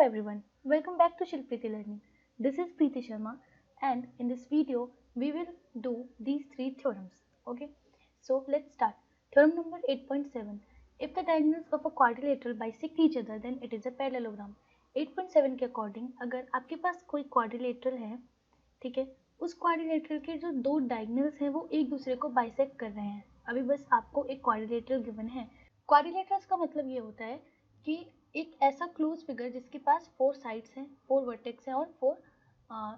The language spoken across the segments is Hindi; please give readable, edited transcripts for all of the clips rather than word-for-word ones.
everyone, welcome back to Shilpriti Learning. This is Preeti Sharma and in this video we will do these three theorems. Okay, so let's start. Theorem number 8.7. If the diagonals of a quadrilateral bisect each other then it is a parallelogram. 8.7 के अकॉर्डिंग अगर आपके पास कोई क्वाड्रिलेटरल है, ठीक है, उस क्वाड्रिलेटरल के जो दो डायगोनल्स हैं वो एक दूसरे को बाइसेक्ट कर रहे हैं. अभी बस आपको एक क्वाड्रिलेटरल गिवन है. क्वाड्रिलेटरल्स का मतलब ये होता है कि एक ऐसा क्लोज फिगर जिसके पास 4 साइड्स हैं, 4 वर्टेक्स हैं और 4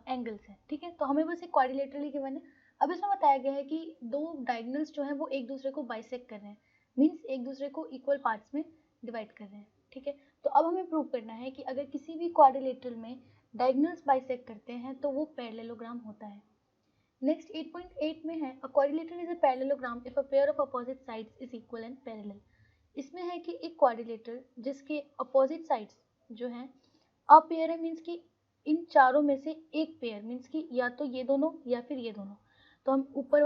एंगल्स हैं. ठीक है, तो हमें बस एक क्वाड्रिलेटरल ही गिवन है. अब इसमें बताया गया है कि दो डायगोनल्स जो हैं वो एक दूसरे को बाइसेक्ट कर रहे हैं, मीन्स एक दूसरे को इक्वल पार्ट्स में डिवाइड कर रहे हैं. ठीक है, तो अब हमें प्रूव करना है कि अगर किसी भी क्वाड्रिलेटरल में डायगोनल्स बाइसेक्ट करते हैं तो वो पैरेललोग्राम होता है. नेक्स्ट 8.8 में है, अ quadrilateral is a parallelogram if a pair of opposite sides is equal and parallel. इसमें है कि एक क्वाड्रिलेटरल जिसके अपोजिट साइड्स जो हैं अ पेयर है, मीन्स कि इन चारों में से एक पेयर, मीन्स कि या तो ये दोनों या फिर ये दोनों. तो हम ऊपर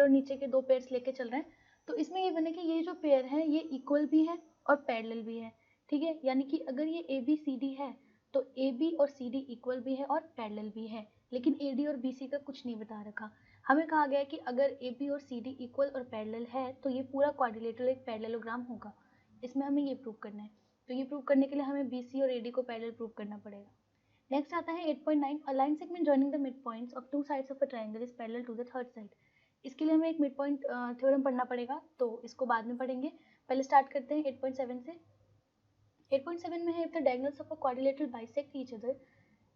और नीचे के दो पेयर्स लेके चल रहे हैं. तो इसमें ये बने कि ये जो पेयर है ये इक्वल भी है और पैरेलल भी है. ठीक है, यानी कि अगर ये ए बी सी डी है तो ए बी और सी डी इक्वल भी है और पैरेलल भी है, लेकिन ए डी और बी सी का कुछ नहीं बता रखा. हमें कहा गया है कि अगर ए बी और सी डी इक्वल और पैरेलल है तो ये पूरा क्वाड्रिलेटरल एक पैरेललोग्राम होगा. इसमें हमें ये प्रूव करना है. तो ये प्रूव करने के लिए हमें बी सी और ए डी को पैरेलल प्रूव करना पड़ेगा. नेक्स्ट आता है 8.9. A line segment joining the mid points of two sides of a triangle is parallel to the third side. इसके लिए हमें एक मिड पॉइंट थ्योरम पढ़ना पड़ेगा, तो इसको बाद में पढ़ेंगे. पहले स्टार्ट करते हैं 8.7 से. 8.7 में है, if the diagonals of a quadrilateral bisect each other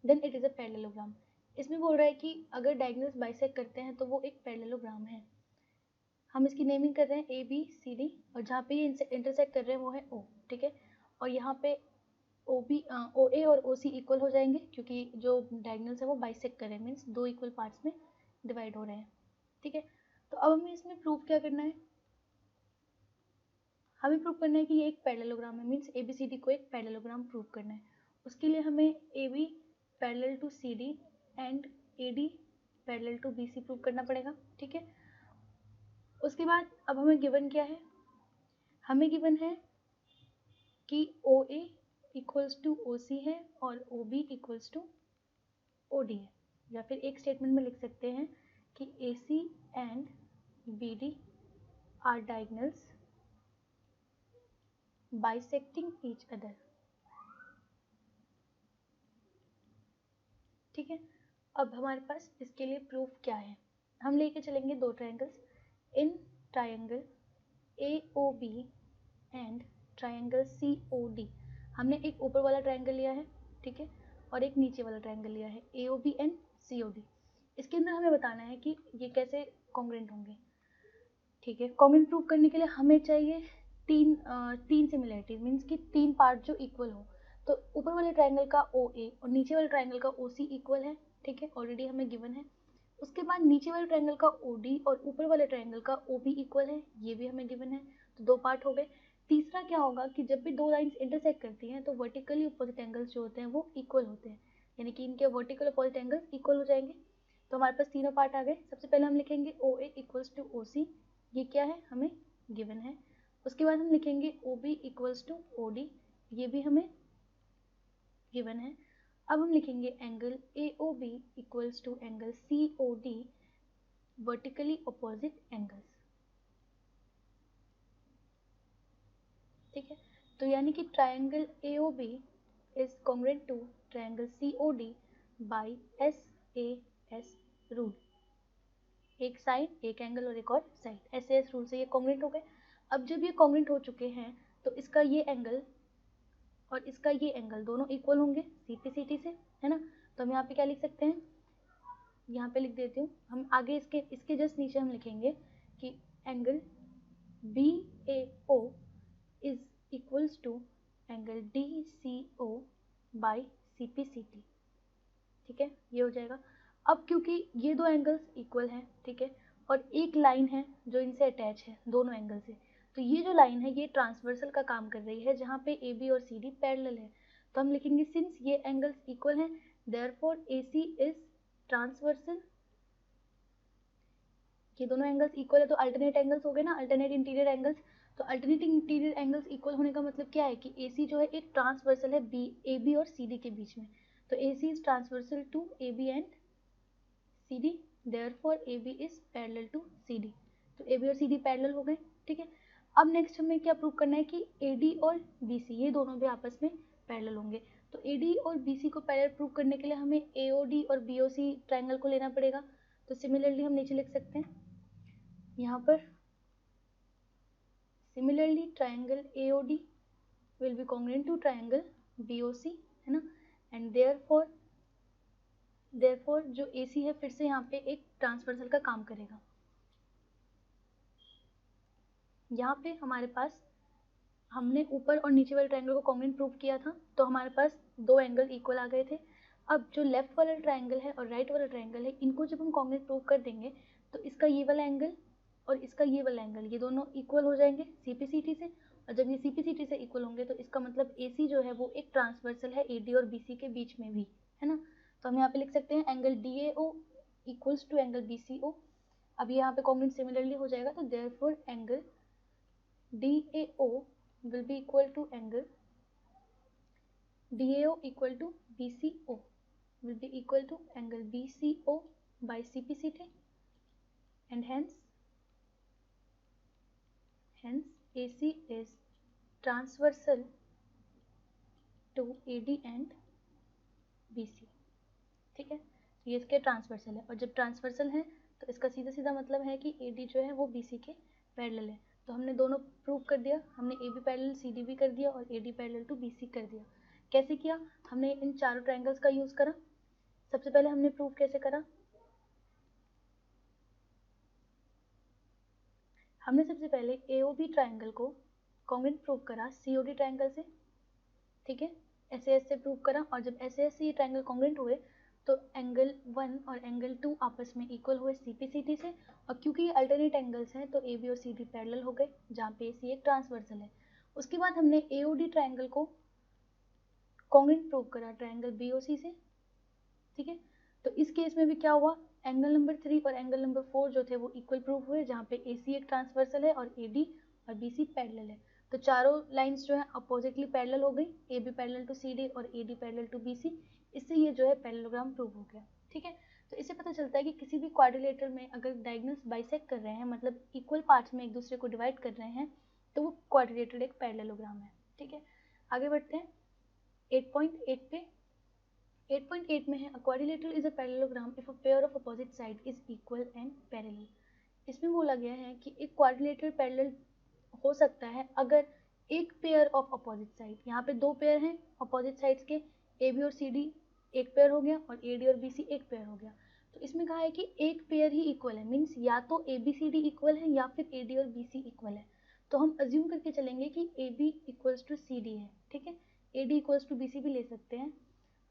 than it is a parallelogram. इसमें बोल रहा है कि अगर डायगोनल्स बाइसेक्ट करते हैं तो वो एक पैरेललोग्राम है. हम इसकी नेमिंग कर रहे हैं ए बी सी डी, और जहाँ पे ये इंटरसेक्ट कर रहे हैं वो है ओ. ठीक है, और यहाँ पे ओ बी ओ ए और ओ सी इक्वल हो जाएंगे क्योंकि जो डायगोनल्स है वो बाइसेक्ट कर रहे हैं, मीन्स दो इक्वल पार्ट्स में डिवाइड हो रहे हैं. ठीक है, तो अब हमें इसमें प्रूफ क्या करना है. हमें प्रूव करना है कि ये एक पैरेललोग्राम है, means A B C D को एक पैरेललोग्राम प्रूव करना है. उसके लिए हमें A B parallel to C D and A D parallel to B C prove करना पड़ेगा. ठीक है, उसके बाद अब हमें गिवन क्या है. हमें गिवन है कि ओ ए इक्वल्स टू ओ सी है और O B equals to O D है. या फिर एक स्टेटमेंट में लिख सकते हैं कि A C and B D are diagonals bisecting each other. ठीक है, अब हमारे पास इसके लिए प्रूफ क्या है. हम लेके चलेंगे दो triangles. In triangle A O B and triangle C O D, हमने एक ऊपर वाला ट्रायंगल लिया है, ठीक है, और एक नीचे वाला ट्रायंगल लिया है A O B and C O D. इसके अंदर हमें बताना है कि ये कैसे कॉन्ग्रुएंट होंगे. ठीक है, कॉन्ग्रुएंट प्रूव करने के लिए हमें चाहिए तीन सिमिलरिटीज, मीन्स कि तीन पार्ट जो इक्वल हो. तो ऊपर वाले ट्रायंगल का ओ ए और नीचे वाले ट्रायंगल का ओ सी इक्वल है. ठीक है, ऑलरेडी हमें गिवन है. उसके बाद नीचे वाले ट्रायंगल का ओ डी और ऊपर वाले ट्रायंगल का ओ बी इक्वल है, ये भी हमें गिवन है. तो दो पार्ट हो गए. तीसरा क्या होगा कि जब भी दो लाइंस इंटरसेक्ट करती हैं तो वर्टिकली अपोजिट एंगल्स जो होते हैं वो इक्वल होते हैं, यानी कि इनके वर्टिकल अपोजिट एंगल्स इक्वल हो जाएंगे. तो हमारे पास तीनों पार्ट आ गए. सबसे पहले हम लिखेंगे ओ ए इक्वल्स टू ओ सी, ये क्या है हमें गिवन है. उसके बाद हम लिखेंगे O B equals to O D, ये भी हमें गिवन है. अब हम लिखेंगे angle A O B equals to angle C O D, vertically opposite angles. ठीक है, तो यानी कि triangle A O B is congruent to triangle C O D by S A S rule. एक साइड एक एंगल और एक और side, S A S rule से ये कॉन्ग्रुएंट हो गए. अब जब ये कॉन्ग्रुएंट हो चुके हैं तो इसका ये एंगल और इसका ये एंगल दोनों इक्वल होंगे सी पी सी टी से, है ना. तो हम यहाँ पे क्या लिख सकते हैं, यहाँ पे लिख देती हूँ. हम आगे इसके जस्ट नीचे हम लिखेंगे कि angle B A O is equals to angle D C O by C P C T. ठीक है, ये हो जाएगा. अब क्योंकि ये दो एंगल्स इक्वल हैं, ठीक है, और एक लाइन है जो इनसे अटैच है दोनों एंगल से, तो ये जो लाइन है ये ट्रांसवर्सल का काम कर रही है जहाँ पे ए बी और सी डी पैरेलल है. तो हम लिखेंगे सिंस ये एंगल्स इक्वल हैं therefore A C is transversal. ये दोनों एंगल्स इक्वल है तो अल्टरनेट एंगल्स हो गए ना, अल्टरनेट इंटीरियर एंगल्स. तो अल्टरनेटिंग इंटीरियर एंगल्स इक्वल होने का मतलब क्या है कि AC जो है एक ट्रांसवर्सल है AB और CD के बीच में, तो AC is transversal to AB and CD, therefore AB is parallel to CD, तो AB और CD पैरेलल हो गए, ठीक है। अब नेक्स्ट हमें क्या प्रूव करना है कि AD और BC ये दोनों भी आपस में पैरेलल होंगे, तो AD और BC को पैरेलल प्रूव करने के लिए हमें AOD और BOC ट्रायंगल को लेना पड़ेगा, तो सिमिलरली हम नीचे लिख सकते हैं यहाँ पर, similarly triangle AOD will be congruent to triangle BOC, है ना, एंड देयरफॉर जो AC है फिर से यहाँ पे एक ट्रांसवर्सल का काम करेगा। यहाँ पे हमारे पास हमने ऊपर और नीचे वाले ट्रायंगल को कॉन्ग्रुएंट प्रूव किया था, तो हमारे पास दो एंगल इक्वल आ गए थे। अब जो लेफ्ट वाला ट्रायंगल है और राइट वाला ट्रायंगल है, इनको जब हम कॉन्ग्रुएंट प्रूव कर देंगे तो इसका ये वाला एंगल और इसका ये वाला एंगल ये दोनों इक्वल हो जाएंगे CPCT से, और जब ये CPCT से इक्वल होंगे तो इसका मतलब AC जो है वो एक ट्रांसवर्सल है AD और BC के बीच में भी, है ना। तो हम यहाँ पे लिख सकते हैं angle DAO equals to angle BCO। अब यहाँ पे कॉन्ग्रुएंट सिमिलरली हो जाएगा, तो therefore angle DAO will be equal to angle DAO equal to BCO will be equal to angle BCO by CPCT, and hence AC is transversal to AD and BC, ठीक है। ये इसके ट्रांसवर्सल है, और जब ट्रांसवर्सल है तो इसका सीधा सीधा मतलब है कि AD जो है वो BC के पैरेलल है। तो हमने दोनों प्रूव कर दिया, हमने AB पैरेलल CD भी कर दिया और AD पैरेलल टू BC कर दिया। कैसे किया? हमने इन चारों ट्रायंगल्स का यूज करा। सबसे पहले हमने प्रूव कैसे करा? हमने सबसे पहले AOB ट्रायंगल को कॉन्ग्रुएंट प्रूव करा COD ट्रायंगल से, ठीक है, SAS से प्रूव करा, और जब SAS से ये ट्रायंगल कॉन्ग्रुएंट हुए तो एंगल 1 और एंगल 2 आपस में इक्वल हुए CPCT से, और क्योंकि ये अल्टरनेट एंगल्स हैं तो AB और CD पैरेलल हो गए, जहाँ पे AC एक ट्रांसवर्सल है। उसके बाद हमने AOD ट्रायंगल को कॉन्ग्रुएंट प्रूव करा ट्रायंगल BOC से, ठीक है। तो इस केस में भी क्या हुआ, एंगल नंबर 3 और एंगल नंबर 4 जो थे वो इक्वल प्रूव हुए, जहाँ पे AC एक ट्रांसवर्सल है और AD और BC पैरेलल है। तो चारों लाइंस जो है अपोजिटली पैरेलल हो गई, AB पैरेलल टू CD और AD पैरेलल टू BC, इससे ये जो है पैरेललोग्राम प्रूव हो गया, ठीक है। तो इससे पता चलता है कि किसी भी क्वाड्रिलेटरल में अगर डायगोनल्स बाइसेक्ट कर रहे हैं, मतलब इक्वल पार्ट्स में एक दूसरे को डिवाइड कर रहे हैं, तो वो क्वाड्रिलेटरल एक पैरेललोग्राम है, ठीक है। आगे बढ़ते हैं 8.8 पे। 8.8 में है a quadrilateral is a parallelogram if a pair of opposite side is equal and parallel। इसमें बोला गया है कि एक क्वाड्रिलेटरल पैरेलल हो सकता है अगर एक पेयर ऑफ अपोजिट साइड, यहाँ पे दो पेयर हैं अपोजिट साइड्स के, AB और CD एक पेयर हो गया और AD और BC एक पेयर हो गया। तो इसमें कहा है कि एक पेयर ही इक्वल है, मीन्स या तो ABCD इक्वल है या फिर AD और BC इक्वल है। तो हम अज्यूम करके चलेंगे कि AB इक्वल्स टू CD है, ठीक है, AD इक्वल्स टू BC भी ले सकते हैं।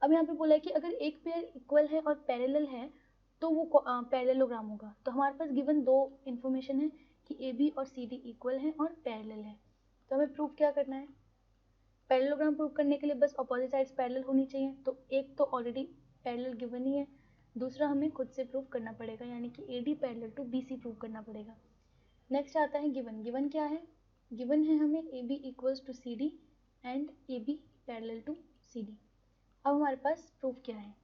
अब यहाँ पे बोला है कि अगर एक पेयर इक्वल है और पैरेलल है तो वो पैरेललोग्राम होगा। तो हमारे पास गिवन दो इन्फॉर्मेशन है कि AB और CD इक्वल है और पैरेलल है, तो हमें प्रूफ क्या करना है? पैरेललोग्राम प्रूफ करने के लिए बस अपोजिट साइड्स पैरेलल होनी चाहिए, तो एक तो ऑलरेडी पैरेलल गिवन ही है, दूसरा हमें खुद से प्रूफ करना पड़ेगा, यानी कि AD parallel to BC proof करना पड़ेगा। नेक्स्ट आता है गिवन। गिवन क्या है? गिवन है हमें AB equals to CD and AB parallel to CD। अब हमारे पास प्रूफ क्या है?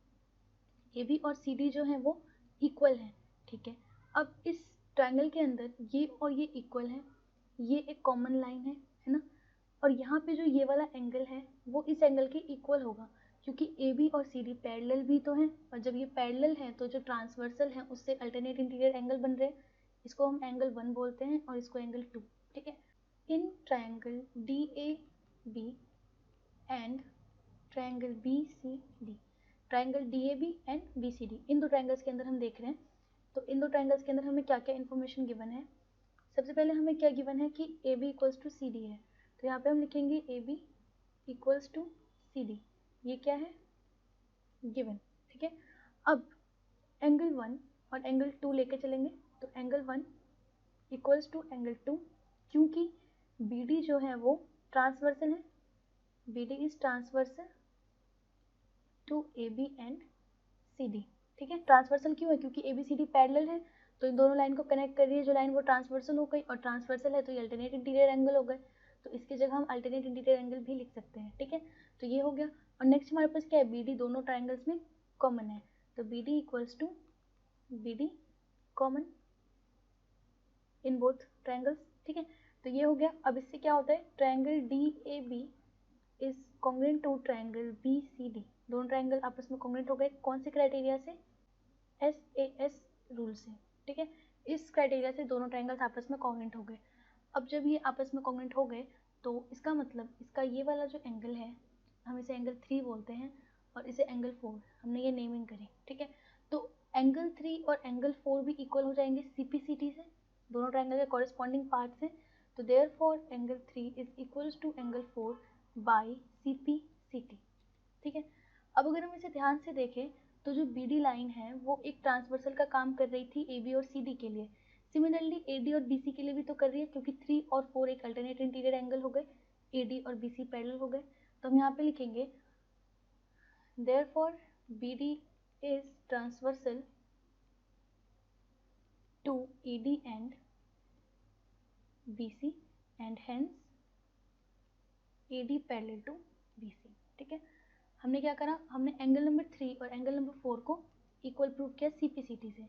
AB और CD जो है वो इक्वल है, ठीक है। अब इस ट्रायंगल के अंदर ये और ये इक्वल है, ये एक कॉमन लाइन है ना, और यहाँ पे जो ये वाला एंगल है वो इस एंगल के इक्वल होगा, क्योंकि AB और CD पैरेलल भी तो हैं, और जब ये पैरेलल हैं तो जो ट्रांसवर्सल है उससे अल्टरनेट इंटीरियर एंगल बन रहे हैं, इसको हम एंगल 1 बोलते हैं और इसको एंगल 2, ठीक है। In triangle DAB and triangle BCD, triangle DAB and BCD, इन दो ट्रायंगल्स के अंदर हम देख रहे हैं, तो इन दो ट्रायंगल्स के अंदर हमें क्या क्या इन्फॉर्मेशन गिवन है? सबसे पहले हमें क्या गिवन है कि AB इक्वल्स टू CD है, तो यहाँ पे हम लिखेंगे AB इक्वल्स टू CD, ये क्या है? गिवन, ठीक है। अब एंगल 1 और एंगल 2 लेके चलेंगे, तो एंगल 1 इक्वल्स टू एंगल 2, क्योंकि BD जो है वो ट्रांसवर्सल है, BD is transversal to AB and CD, ठीक है। ट्रांसवर्सल क्यों है? क्योंकि ABCD पैरेलल है, तो इन दोनों लाइन को कनेक्ट कर रही है जो लाइन, वो ट्रांसवर्सल हो गई, और ट्रांसवर्सल है तो ये अल्टरनेट इंटीरियर एंगल हो गए, तो इसकी जगह हम अल्टरनेट इंटीरियर एंगल भी लिख सकते हैं, ठीक है। तो ये हो गया। और नेक्स्ट हमारे पास क्या है, बी डी दोनों ट्राइंगल्स में कॉमन है, तो B D equals to B D common in both triangles, ठीक है। तो ये हो गया। अब इससे क्या होता है, triangle D A B is congruent to triangle B C D, दोनों ट्राइंगल आपस में कॉन्ग्रुएंट हो गए, कौन से क्राइटेरिया से, एस ए एस रूल से, ठीक है। इस क्राइटेरिया से दोनों ट्राइंगल्स आपस में कॉन्ग्रुएंट हो गए। अब जब ये आपस में कॉन्ग्रुएंट हो गए तो इसका मतलब इसका ये वाला जो एंगल है, हम इसे एंगल 3 बोलते हैं, और इसे एंगल 4, हमने ये नेमिंग करी, ठीक है। तो एंगल 3 और एंगल 4 भी इक्वल हो जाएंगे CPCT से, दोनों ट्राइंगल के कॉरेस्पॉन्डिंग पार्ट से, तो therefore angle 3 is equals to angle 4 by CPCT, ठीक है। अब अगर हम इसे ध्यान से देखें तो जो BD लाइन है वो एक ट्रांसवर्सल का काम कर रही थी AB और CD के लिए, सिमिलरली AD और BC के लिए भी तो कर रही है, क्योंकि 3 और 4 एक अल्टरनेट इंटीरियर एंगल हो गए, AD और BC पैरेलल हो गए। तो हम यहाँ पे लिखेंगे therefore BD is transversal to AD and BC and hence AD parallel to BC, ठीक है। हमने क्या करा, हमने एंगल नंबर 3 और एंगल नंबर 4 को इक्वल प्रूव किया CPCT से,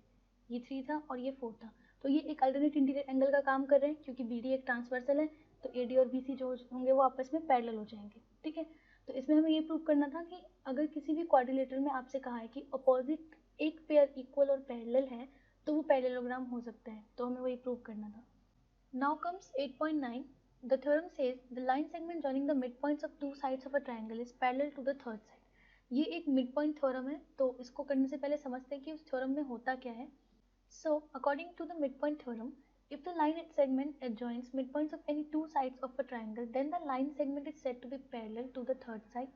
ये 3 था और ये 4 था, तो ये एक अल्टरनेट इंटीरियर एंगल का काम कर रहे हैं, क्योंकि BD एक ट्रांसवर्सल है तो AD और BC जो होंगे वो आपस में पैरेलल हो जाएंगे, ठीक है। तो इसमें हमें ये प्रूव करना था कि अगर किसी भी क्वाड्रिलेटरल में आपसे कहा है कि अपोजिट एक पेयर इक्वल और पैरेलल है तो वो पैरेललोग्राम हो सकता है, तो हमें वही प्रूव करना था। Now comes 8.9. The theorem says the line segment joining the midpoints of two sides of a triangle is parallel to the third side. ये एक midpoint theorem है, तो इसको करने से पहले समझते हैं कि उस theorem में होता क्या है। So, according to the midpoint theorem, if the line segment adjoins midpoints of any two sides of a triangle, then the line segment is said to be parallel to the third side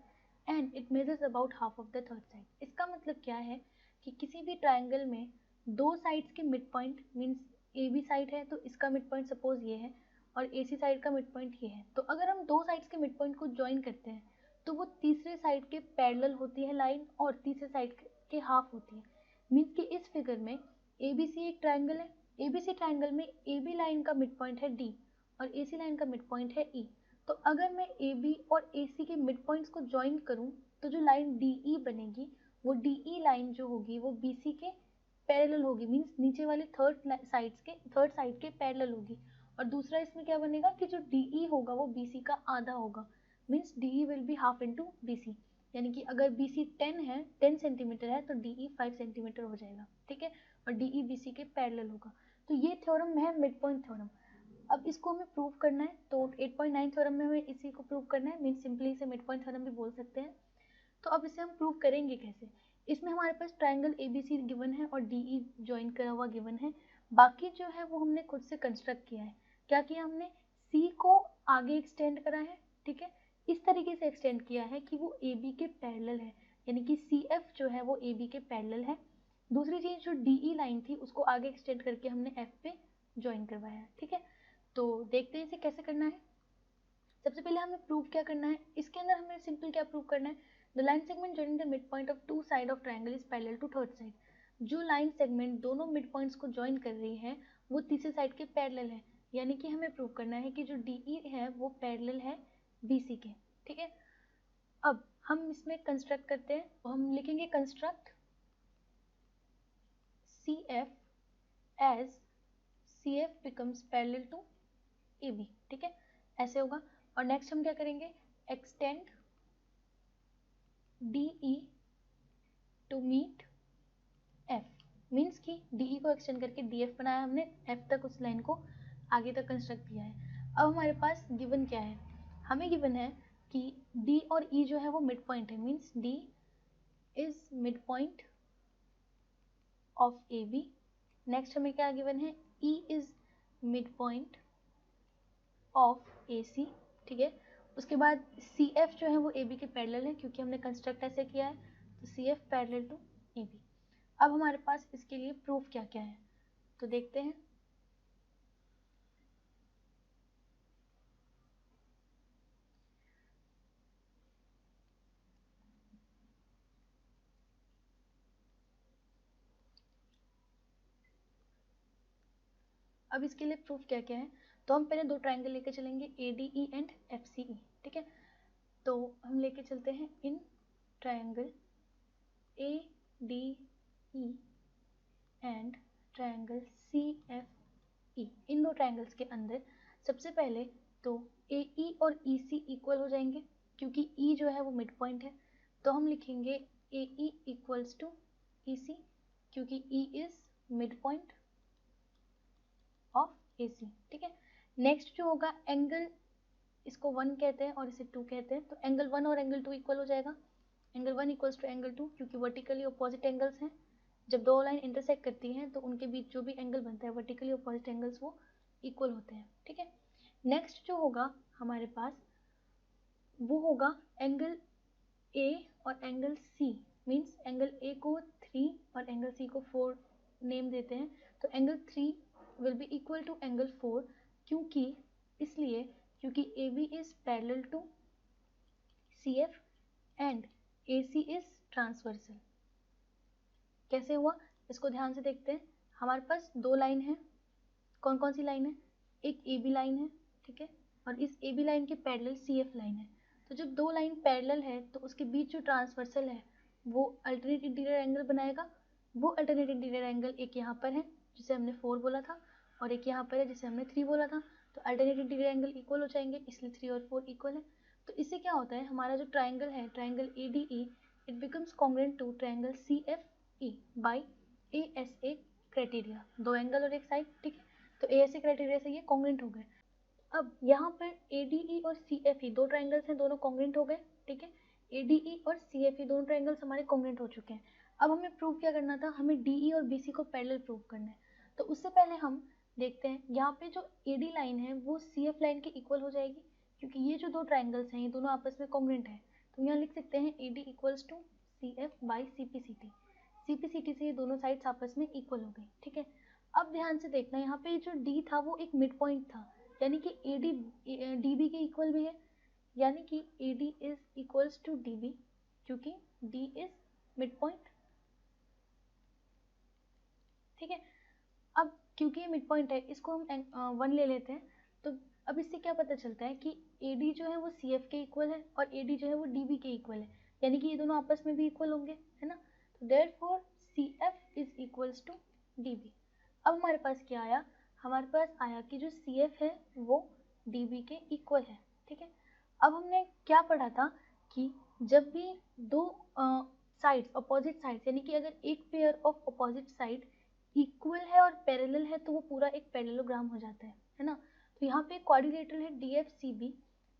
and it measures about half of the third side. इसका मतलब क्या है कि किसी भी triangle में दो sides के midpoint means AB साइड है तो इसका मिड पॉइंट सपोज ये है और AC साइड का मिड पॉइंट ये है, तो अगर हम दो साइड्स के मिड पॉइंट को ज्वाइन करते हैं तो वो तीसरे साइड के पैरेलल होती है लाइन और तीसरे साइड के हाफ होती है। मीन्स कि इस फिगर में ABC एक ट्राइंगल है, ABC ट्राइंगल में AB लाइन का मिड पॉइंट है D और AC लाइन का मिड पॉइंट है E। तो अगर मैं AB और AC के मिड पॉइंट्स को ज्वाइन करूं तो जो लाइन DE बनेगी वो DE लाइन जो होगी वो BC के पैरेलल होगी, मीन्स नीचे वाले थर्ड साइड के पैरेलल होगी। और दूसरा इसमें क्या बनेगा कि जो DE होगा वो BC का आधा होगा, means DE will be half into BC, यानी कि अगर BC 10 सेंटीमीटर है तो DE 5 सेंटीमीटर हो जाएगा, ठीक है। और DE BC के पैरेलल होगा। तो ये थ्योरम है मिड पॉइंट थ्योरम। अब इसको हमें प्रूव करना है, तो 8.9 थ्योरम में हमें इसी को प्रूव करना है, मीन्स सिंपली इसे मिड पॉइंट थ्योरम भी बोल सकते हैं। तो अब इसे हम प्रूव करेंगे कैसे, इसमें हमारे पास ट्राइंगल ABC गिवन है और DE ज्वाइन करा हुआ गिवन है, बाकी जो है वो हमने खुद से कंस्ट्रक्ट किया है। क्या किया हमने, C को आगे एक्सटेंड करा है, ठीक है, इस तरीके से एक्सटेंड किया है कि वो AB के पैरेलल है, यानी कि CF जो है वो AB के पैरेलल है। दूसरी चीज जो DE लाइन थी उसको आगे एक्सटेंड करके हमने F पे ज्वाइन करवाया है, ठीक है। तो देखते हैं इसे कैसे करना है। सबसे पहले हमें प्रूव क्या करना है, इसके अंदर हमें सिंपल क्या प्रूव करना है, the line segment joining the midpoint of two side of triangle is parallel to third side. जो लाइन सेगमेंट दोनों मिड पॉइंट्स को ज्वाइन कर रही है वो तीसरे साइड के पैरेलल है, यानी कि हमें प्रूव करना है कि जो DE है वो पैरेलल है BC के, ठीक है। अब हम इसमें कंस्ट्रक्ट करते हैं, तो हम लिखेंगे construct CF as CF becomes parallel to AB, ठीक है, ऐसे होगा। और नेक्स्ट हम क्या करेंगे, extend DE to meet F, means कि DE को एक्सटेंड करके DF बनाया हमने, F तक उस लाइन को आगे तक कंस्ट्रक्ट किया है। अब हमारे पास गिवन क्या है, हमें गिवन है कि D और E जो है वो मिड पॉइंट है, means D is mid point of AB। Next हमें क्या गिवन है, E is mid point of AC, ठीक है। उसके बाद CF जो है वो AB के पैरेलल है, क्योंकि हमने कंस्ट्रक्ट ऐसे किया है, तो CF पैरेलल टू AB। अब हमारे पास इसके लिए प्रूफ क्या क्या है, तो देखते हैं। अब इसके लिए प्रूफ क्या क्या है, तो हम पहले दो ट्राइंगल लेके चलेंगे ADE एंड FCE, ठीक है। तो हम लेके चलते हैं in triangle ADE and triangle CFE। इन दो ट्राइंगल्स के अंदर सबसे पहले तो AE और EC इक्वल हो जाएंगे, क्योंकि E जो है वो मिड पॉइंट है, तो हम लिखेंगे AE इक्वल्स टू EC, क्योंकि E is mid point of AC, ठीक है। नेक्स्ट जो होगा एंगल, इसको 1 कहते हैं और इसे 2 कहते हैं, तो एंगल 1 और एंगल 2 इक्वल हो जाएगा। एंगल 1 इक्वल्स टू एंगल 2, क्योंकि वर्टिकली अपोजिट एंगल्स हैं, जब दो लाइन इंटरसेक्ट करती हैं तो उनके बीच जो भी एंगल बनता है वर्टिकली अपोजिट एंगल्स वो इक्वल होते हैं, ठीक है। नेक्स्ट जो होगा हमारे पास वो होगा एंगल A और angle C, means angle A को 3 और एंगल C को 4 नेम देते हैं, तो angle 3 will be equal to angle 4, क्योंकि AB is parallel to CF and AC is transversal. कैसे हुआ इसको ध्यान से देखते हैं। हमारे पास दो लाइन है, कौन कौन सी लाइन है, एक AB लाइन है, ठीक है, और इस AB लाइन के पैरेलल CF लाइन है। तो जब दो लाइन पैरेलल है तो उसके बीच जो ट्रांसवर्सल है वो अल्टरनेट इंटीरियर एंगल बनाएगा। वो अल्टरनेट इंटीरियर एंगल एक यहाँ पर है जिसे हमने 4 बोला था, और एक यहाँ पर है जिसे हमने 3 बोला था, तो अल्टरनेट इंटीरियर एंगल इक्वल हो जाएंगे, इसलिए 3 और 4 इक्वल है। तो इससे क्या होता है, हमारा जो ट्राइंगल है, triangle ADE, it becomes congruent to triangle CFE by ASA criteria, दो एंगल और एक साइड, ठीक है। तो ASA क्राइटेरिया से ये कॉन्ग्रुएंट हो गए। अब यहाँ पर ADE और CFE दो ट्राइंगल्स हैं, दोनों कॉन्ग्रुएंट हो गए, ठीक है। ADE और CFE दोनों ट्राइंगल्स हमारे कॉन्ग्रुएंट हो चुके हैं। अब हमें प्रूव क्या करना था, हमें DE और BC को पैरेलल प्रूव करना है। तो उससे पहले हम देखते हैं यहाँ पे जो AD लाइन है वो CF लाइन के इक्वल हो जाएगी, क्योंकि ये जो दो ट्राइंगल्स हैं ये दोनों आपस में कॉन्ग्रुएंट है। तो यहाँ लिख सकते हैं AD equals to CF by CPCT। CPCT से ये दोनों साइड्स आपस में इक्वल हो गई, ठीक है। अब ध्यान से देखना, यहाँ पे जो D था वो एक मिड पॉइंट था, यानी कि AD DB के इक्वल भी है, यानी कि AD is equals to DB, क्योंकि D इज मिड पॉइंट, ठीक है। अब क्योंकि ये मिड पॉइंट है इसको हम 1 ले लेते हैं। तो अब इससे क्या पता चलता है कि AD जो है वो CF के इक्वल है और AD जो है वो DB के इक्वल है, यानी कि ये दोनों आपस में भी इक्वल होंगे, है ना। तो therefore CF is equals to DB। अब हमारे पास क्या आया, हमारे पास आया कि जो CF है वो DB के इक्वल है, ठीक है। अब हमने क्या पढ़ा था कि जब भी दो साइड्स अपोजिट साइड्स, यानी कि अगर एक pair of opposite side equal है और पैरेलल है तो वो पूरा एक पैरेललोग्राम हो जाता है ना। तो यहाँ पे क्वाड्रिलेटरल है DFCB,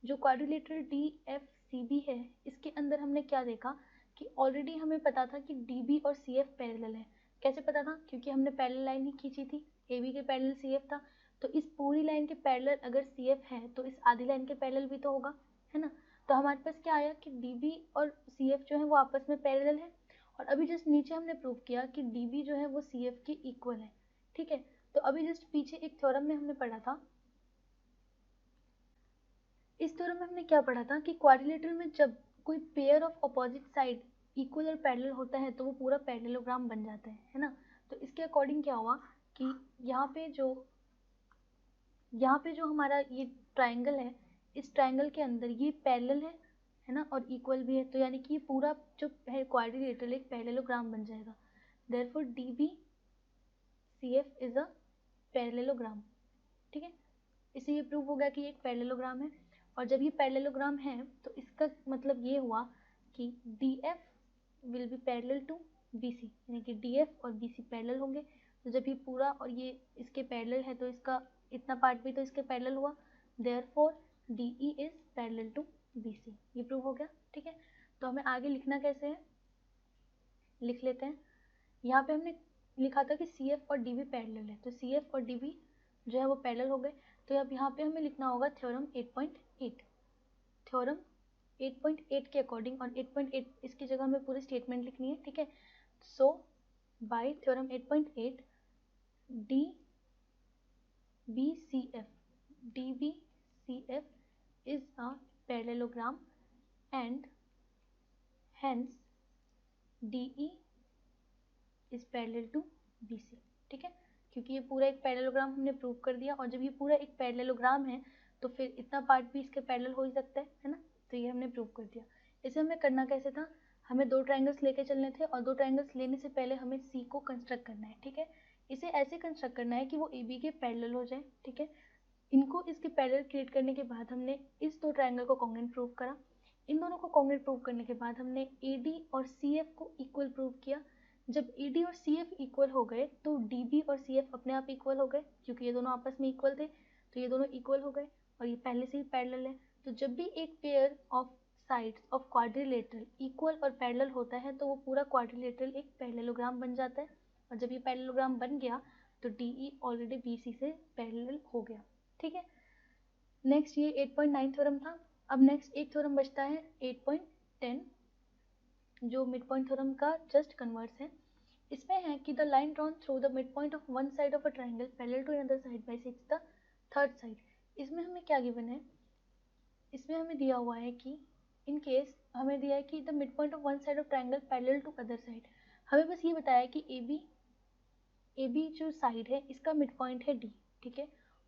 जो क्वाड्रिलेटरल DFCB है इसके अंदर हमने क्या देखा कि ऑलरेडी हमें पता था कि DB और CF पैरेलल है। कैसे पता था, क्योंकि हमने पैरेलल लाइन ही खींची थी, AB के पैरेलल CF था, तो इस पूरी लाइन के पैरेलल अगर CF है तो इस आधी लाइन के पैरेलल भी तो होगा, है ना। तो हमारे पास क्या आया कि DB और CF जो है वो आपस में पैरेलल है, और अभी जस्ट नीचे हमने प्रूव किया कि DB जो है वो CF के इक्वल है, ठीक है। तो अभी जस्ट पीछे एक थ्योरम में हमने पढ़ा था, इस थ्योरम में हमने क्या पढ़ा था कि क्वाड्रिलेटरल में जब कोई pair of opposite side equal और पैरेलल होता है तो वो पूरा पैरेललोग्राम बन जाता है ना। तो इसके अकॉर्डिंग क्या हुआ कि यहाँ पे जो हमारा ये ट्राइंगल है, इस ट्राइंगल के अंदर ये पैरेलल है ना, और इक्वल भी है, तो यानी कि ये पूरा जो है क्वाड्रिलेटरल एक पैरेललोग्राम बन जाएगा। Therefore DB CF is a parallelogram, ठीक है। इससे ये प्रूव हो गया कि एक पैरेललोग्राम है, और जब ये पैरेललोग्राम है तो इसका मतलब ये हुआ कि DF will be parallel to BC, यानी कि DF और BC पैरेलल होंगे। तो जब ये पूरा और ये इसके पैरेलल है तो इसका इतना पार्ट भी तो इसके पैरेलल हुआ, therefore DE is parallel to BC। ये प्रूव हो गया, ठीक है। तो हमें आगे लिखना कैसे है, लिख लेते हैं। यहाँ पे हमने लिखा था कि CF और DB पैरेलल है, तो CF और DB जो है वो पैरेलल हो गए। तो अब यहाँ पे हमें लिखना होगा थ्योरम 8.8, थ्योरम 8.8 के अकॉर्डिंग, और 8.8 इसकी जगह हमें पूरी स्टेटमेंट लिखनी है, ठीक है। सो bye theorem 8.8 DBCF is a parallelogram and hence DE is parallel to BC, ठीक है। क्योंकि ये पूरा एक पैरेललोग्राम हमने प्रूव कर दिया, और जब ये पूरा एक पैरेललोग्राम है तो फिर इतना पार्ट भी इसके पैरेलल हो ही सकता है ना। तो ये हमने प्रूव कर दिया। इसे हमें करना कैसे था, हमें दो ट्रायंगल्स लेके चलने थे, और दो ट्रायंगल्स लेने से पहले हमें सी को कंस्ट्रक्ट करना है, ठीक है। इसे ऐसे कंस्ट्रक्ट करना है कि वो ए बी के पैरेलल हो जाए, ठीक है। इनको इसके पैरेलल क्रिएट करने के बाद हमने इस दो ट्रायंगल को कॉन्ग्रुएंट प्रूव करा। इन दोनों को कॉन्ग्रुएंट प्रूव करने के बाद हमने ए डी और सी एफ को इक्वल प्रूव किया। जब ए डी और सी एफ इक्वल हो गए तो डी बी और सी एफ अपने आप इक्वल हो गए, क्योंकि ये दोनों आपस में इक्वल थे, तो ये दोनों इक्वल हो गए, और ये पहले से ही पैरेलल है। तो जब भी एक pair of sides of quadrilateral equal और पैरेलल होता है तो वो पूरा क्वाड्रिलेटरल एक पैरेललोग्राम बन जाता है, और जब ये पैरेललोग्राम बन गया तो D E already B C से पैरेलल हो गया, ठीक है। नेक्स्ट ये 8.9 थ्योरम था। अब नेक्स्ट एक थ्योरम बचता है 8.10, जो मिड पॉइंट थ्योरम का जस्ट कन्वर्स है। इसमें है कि the line drawn through the mid point of one side of a triangle parallel to another side bisects the third side. इसमें हमें क्या गिवन है, इसमें हमें दिया हुआ है कि इन केस हमें दिया है कि the mid point of one side of triangle parallel to other side. हमें बस ये बताया कि ए बी जो साइड है इसका मिड पॉइंट है डी, ठीक है,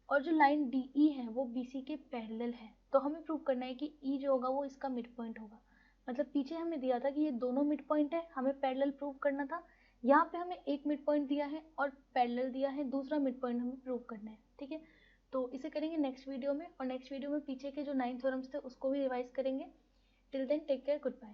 और जो लाइन डी ई है वो बी सी के पैरेलल है। तो हमें प्रूव करना है कि ई जो होगा वो इसका मिड पॉइंट होगा। मतलब पीछे हमें दिया था कि ये दोनों मिड पॉइंट है, हमें पैरेलल प्रूव करना था। यहाँ पे हमें एक मिड पॉइंट दिया है और पैरेलल दिया है, दूसरा मिड पॉइंट हमें प्रूव करना है, ठीक है। तो इसे करेंगे नेक्स्ट वीडियो में, और नेक्स्ट वीडियो में पीछे के जो 9 थ्योरम्स थे उसको भी रिवाइज करेंगे। Till then take care, good bye.